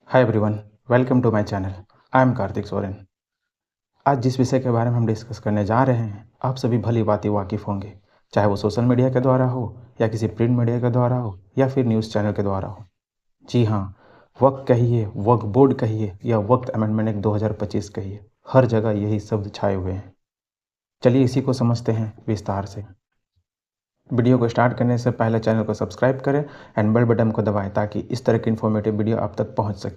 Hi everyone, welcome to my channel. I am Kartik Soren. आज जिस विषय के बारे में हम डिस्कस करने जा रहे हैं, आप सभी भली भांति वाकिफ़ होंगे, चाहे वो सोशल मीडिया के द्वारा हो या किसी प्रिंट मीडिया के द्वारा हो या फिर न्यूज़ चैनल के द्वारा हो। जी हाँ, वक्फ कहिए, वक्फ बोर्ड कहिए या वक्फ अमेंडमेंट एक्ट 2025 कहिए, हर जगह यही शब्द छाए हुए हैं। चलिए इसी को समझते हैं विस्तार से। वीडियो को स्टार्ट करने से पहले चैनल को सब्सक्राइब करें एंड बेल बटन को दबाएं ताकि इस तरह की इन्फॉर्मेटिव वीडियो आप तक पहुंच सके।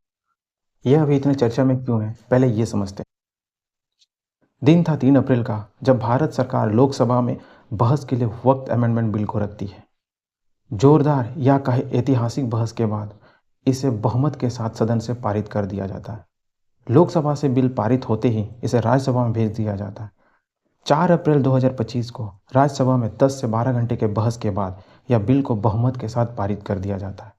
यह अभी इतने चर्चा में क्यों है, पहले ये समझते हैं। दिन था 3 अप्रैल का जब भारत सरकार लोकसभा में बहस के लिए वक्फ अमेंडमेंट बिल को रखती है। जोरदार या कहे ऐतिहासिक बहस के बाद इसे बहुमत के साथ सदन से पारित कर दिया जाता है। लोकसभा से बिल पारित होते ही इसे राज्यसभा में भेज दिया जाता है। 4 अप्रैल 2025 को राज्यसभा में 10 से 12 घंटे के बहस के बाद यह बिल को बहुमत के साथ पारित कर दिया जाता है।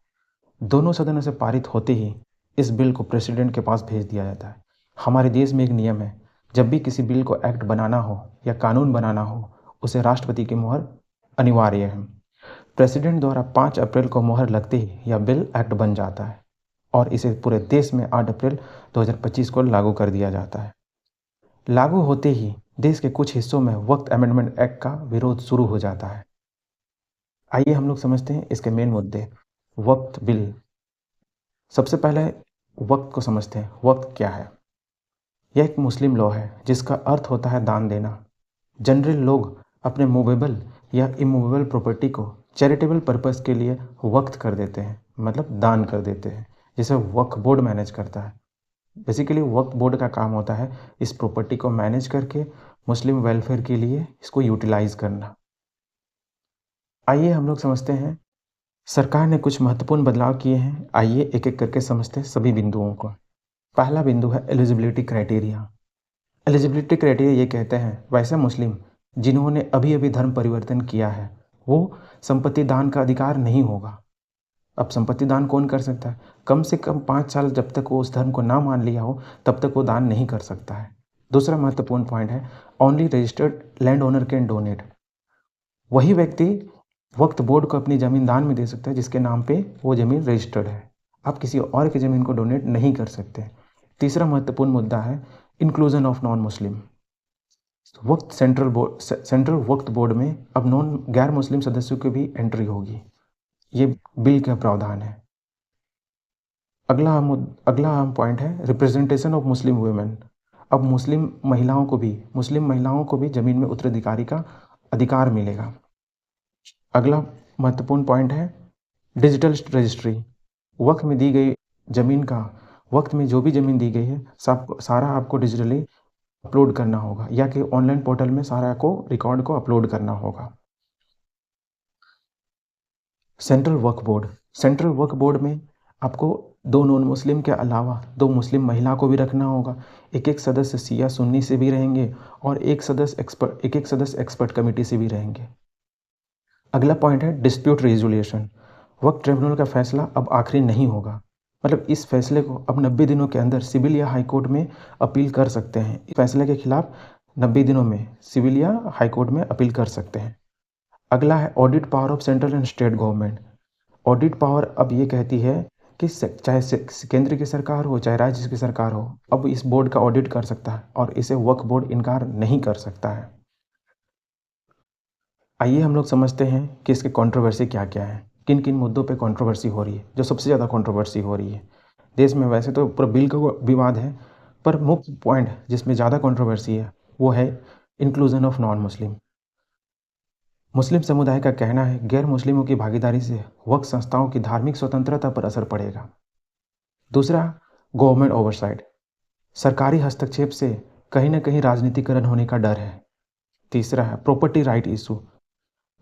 दोनों सदनों से पारित होते ही इस बिल को प्रेसिडेंट के पास भेज दिया जाता है। हमारे देश में एक नियम है, जब भी किसी बिल को एक्ट बनाना हो या कानून बनाना हो, उसे राष्ट्रपति की मुहर अनिवार्य है। प्रेसिडेंट द्वारा 5 अप्रैल को मुहर लगते ही यह बिल एक्ट बन जाता है और इसे पूरे देश में 8 अप्रैल 2025 को लागू कर दिया जाता है। लागू होते ही देश के कुछ हिस्सों में वक्फ अमेंडमेंट एक्ट का विरोध शुरू हो जाता है। आइए हम लोग समझते हैं इसके मेन मुद्दे। वक्फ बिल, सबसे पहले वक्फ को समझते हैं। वक्फ क्या है? यह एक मुस्लिम लॉ है जिसका अर्थ होता है दान देना। जनरल लोग अपने मूवेबल या इमूवेबल प्रॉपर्टी को चैरिटेबल पर्पस के लिए वक्फ कर देते हैं, मतलब दान कर देते हैं, जिसे वक्फ बोर्ड मैनेज करता है। बेसिकली वक्फ बोर्ड का काम होता है इस प्रॉपर्टी को मैनेज करके मुस्लिम वेलफेयर के लिए इसको यूटिलाइज करना। आइए हम लोग समझते हैं सरकार ने कुछ महत्वपूर्ण बदलाव किए हैं। आइए एक एक करके समझते हैं सभी बिंदुओं को। पहला बिंदु है एलिजिबिलिटी क्राइटेरिया। एलिजिबिलिटी क्राइटेरिया ये कहते हैं वैसे मुस्लिम जिन्होंने अभी अभी धर्म परिवर्तन किया है वो संपत्ति दान का अधिकार नहीं होगा। अब संपत्ति दान कौन कर सकता है? कम से कम 5 साल जब तक वो उस धर्म को ना मान लिया हो तब तक वो दान नहीं कर सकता है। दूसरा महत्वपूर्ण पॉइंट है only registered land owner can donate. वही व्यक्ति वक्फ बोर्ड को अपनी ज़मीन दान में दे सकता है जिसके नाम पे वो ज़मीन रजिस्टर्ड है। आप किसी और की ज़मीन को डोनेट नहीं कर सकते। तीसरा महत्वपूर्ण मुद्दा है inclusion of non Muslim. Central Waqf board में अब गैर मुस्लिम सदस्यों की भी एंट्री होगी। ये बिल का प्रावधान है। अगला अहम पॉइंट है रिप्रेजेंटेशन ऑफ मुस्लिम वुमेन। अब मुस्लिम महिलाओं को भी ज़मीन में उत्तराधिकारी का अधिकार मिलेगा। अगला महत्वपूर्ण पॉइंट है डिजिटल रजिस्ट्री। वक्फ में दी गई ज़मीन का, वक्त में जो भी ज़मीन दी गई है सारा आपको डिजिटली अपलोड करना होगा या कि ऑनलाइन पोर्टल में सारा को रिकॉर्ड को अपलोड करना होगा। सेंट्रल वक्फ बोर्ड में आपको 2 नॉन मुस्लिम के अलावा 2 मुस्लिम महिला को भी रखना होगा। एक सदस्य शिया सुन्नी से भी रहेंगे और एक सदस्य एक्सपर्ट कमेटी से भी रहेंगे। अगला पॉइंट है डिस्प्यूट रेजोल्यूशन। वक्फ ट्रिब्यूनल का फैसला अब आखिरी नहीं होगा, मतलब इस फैसले को अब 90 दिनों के अंदर सिविल या हाई कोर्ट में अपील कर सकते हैं। इस फैसले के खिलाफ 90 दिनों में सिविल या हाई कोर्ट में अपील कर सकते हैं। अगला है audit power of central and state government. Audit power अब ये कहती है कि चाहे केंद्र की सरकार हो चाहे राज्य की सरकार हो, अब इस बोर्ड का ऑडिट कर सकता है और इसे वक्फ बोर्ड इनकार नहीं कर सकता है। आइए हम लोग समझते हैं कि इसके कंट्रोवर्सी क्या क्या है, किन किन मुद्दों पे कंट्रोवर्सी हो रही है। जो सबसे ज़्यादा कंट्रोवर्सी हो रही है देश में, वैसे तो पूरा बिल का विवाद है, पर मुख्य पॉइंट जिसमें ज़्यादा कंट्रोवर्सी है वो है इंक्लूजन ऑफ नॉन मुस्लिम। मुस्लिम समुदाय का कहना है गैर मुस्लिमों की भागीदारी से वक्फ संस्थाओं की धार्मिक स्वतंत्रता पर असर पड़ेगा। दूसरा, गवर्नमेंट ओवरसाइट। सरकारी हस्तक्षेप से कहीं ना कहीं राजनीतिकरण होने का डर है। तीसरा है प्रॉपर्टी राइट इशू।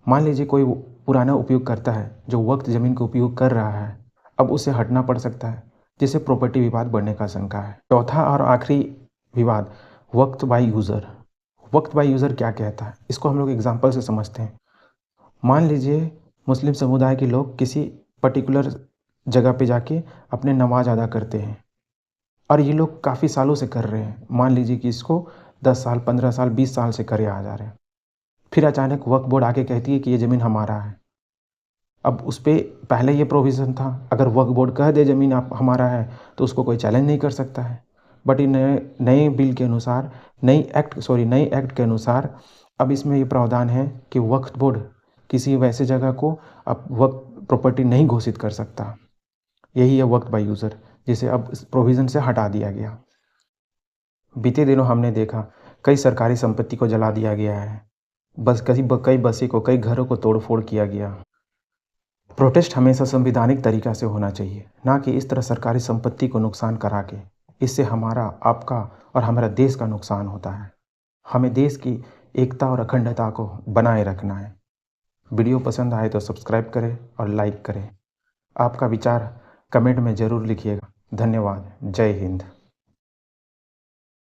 मान लीजिए कोई पुराना उपयोग करता है जो वक्त ज़मीन का उपयोग कर रहा है, अब उसे हटना पड़ सकता है, जिससे प्रॉपर्टी विवाद बढ़ने का शंका है। चौथा और आखिरी विवाद वक्त बाय यूज़र। वक्त बाय यूज़र क्या कहता है, इसको हम लोग एग्जाम्पल से समझते हैं। मान लीजिए मुस्लिम समुदाय के लोग किसी पर्टिकुलर जगह पे जाके अपने नमाज अदा करते हैं और ये लोग काफ़ी सालों से कर रहे हैं। मान लीजिए कि इसको 10 साल 15 साल 20 साल से करे आ जा रहे हैं। फिर अचानक वक्फ बोर्ड आके कहती है कि ये ज़मीन हमारा है। अब उस पे पहले ये प्रोविज़न था, अगर वक्फ बोर्ड कह दे ज़मीन आप हमारा है तो उसको कोई चैलेंज नहीं कर सकता है। बट इन नए नए बिल के अनुसार, नई एक्ट के अनुसार अब इसमें ये प्रावधान है कि वक्फ बोर्ड किसी वैसे जगह को अब वक्फ प्रॉपर्टी नहीं घोषित कर सकता। यही है वक्फ बाय यूज़र, जिसे अब इस प्रोविज़न से हटा दिया गया। बीते दिनों हमने देखा कई सरकारी संपत्ति को जला दिया गया है। कई बसें को, कई घरों को तोड़-फोड़ किया गया। प्रोटेस्ट हमेशा संवैधानिक तरीक़ा से होना चाहिए, ना कि इस तरह सरकारी संपत्ति को नुकसान करा के। इससे हमारा, आपका और हमारा देश का नुकसान होता है। हमें देश की एकता और अखंडता को बनाए रखना है। वीडियो पसंद आए तो सब्सक्राइब करें और लाइक करें। आपका विचार कमेंट में ज़रूर लिखिएगा। धन्यवाद। जय हिंद।